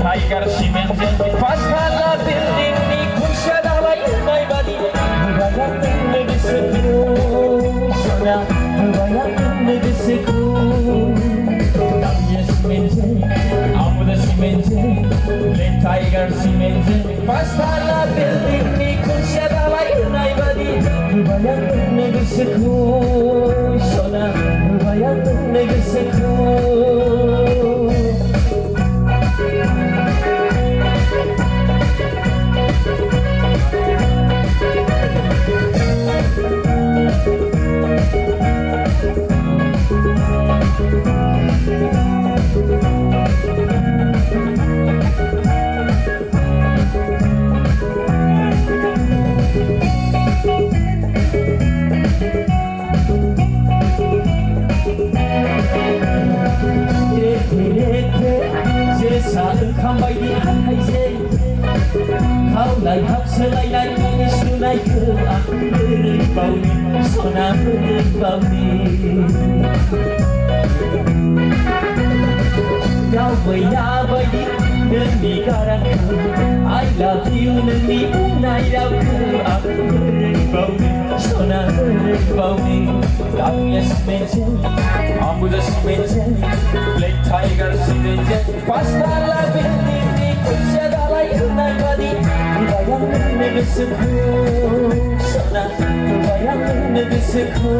Tiger Simenze Paskala building ni kusya dalai nai badi Bayang negesiku Sona bayang negesiku Damya Simenze Amuda Simenze Tiger Simenze Paskala building ni kusya dalai nai badi Bayang negesiku Sona bayang negesiku Lai hấp selai lai sunai ke aku berbau sona berbau ni kau beryabai demi karanku I love you demi unai aku berbau sona berbau ni Damya Simenze Amuda Simenze Black Tiger Simenze Paskala building ni kusya dalai unai badi Bayang negesiku Sona bayang negesiku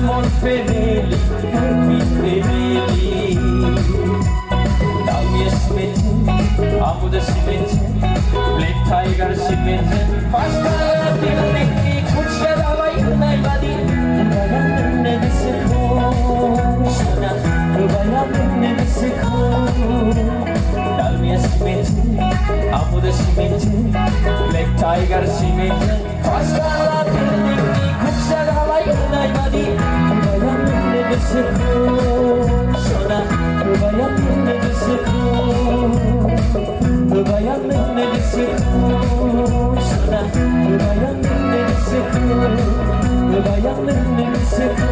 Small family, happy family. Damya Simenze, Amuda Simenze, Black Tiger Simenze, Paskala building ni kusya dalai nai badi Bayang negesiku Sona bayang negesiku Damya Simenze, Amuda Simenze, Black Tiger Simenze, Paskala building ni kusya dalai nai badi Bayang negesiku Sona bayang negesiku Bayang negesiku Sona bayang negesiku Bayang negesiku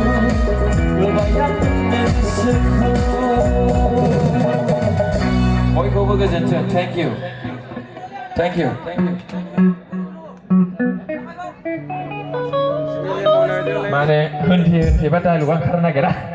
Bayang negesiku Oykobu goजोन्थों. Thank you. Thank you. Mana henti baca luang karena gerah.